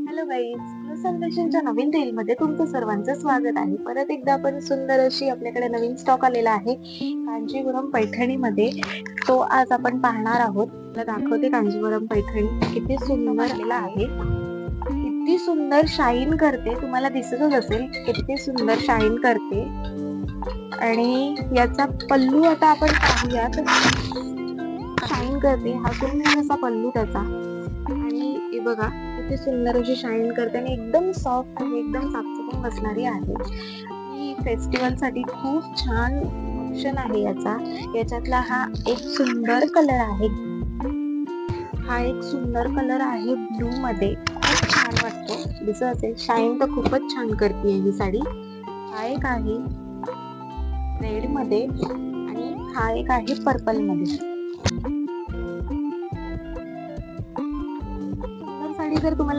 Hello guys, फॅशनच्या नवीन reel मध्ये तुमचं सर्वांचं स्वागत आहे. परत एकदा आपण सुंदर अशी आपल्याकडे नवीन स्टॉक आलेला आहे कांजीवरम पैठणीमध्ये. तो आज आपण पाहणार आहोत. मला दाखवते कांजीवरम पैठणी किती सुंदर आलेला आहे. किती सुंदर शाईन करते, तुम्हाला दिसतच असेल किती सुंदर शाईन करते. आणि याचा पल्लू आता आपण पाहूयात. शाईन करते, हा सुंदर असा पल्लू त्याचा. आणि हे बघा किती सुंदर अशी शाईन करते आणि एकदम सॉफ्ट आहे, एकदम साफसफाई बसणारी आहे. ही फेस्टिवल साठी खूप छान ऑप्शन आहे याचा. याच्यातला हा एक सुंदर कलर आहे. हा एक सुंदर कलर आहे ब्लू मध्ये, खूप छान वाटतो. दिसत असेल शाईन तर खूपच छान करते ही साडी. हा एक आहे रेड मध्ये आणि हा एक आहे पर्पल मध्ये. सुंदर साडी जर तुम्हाला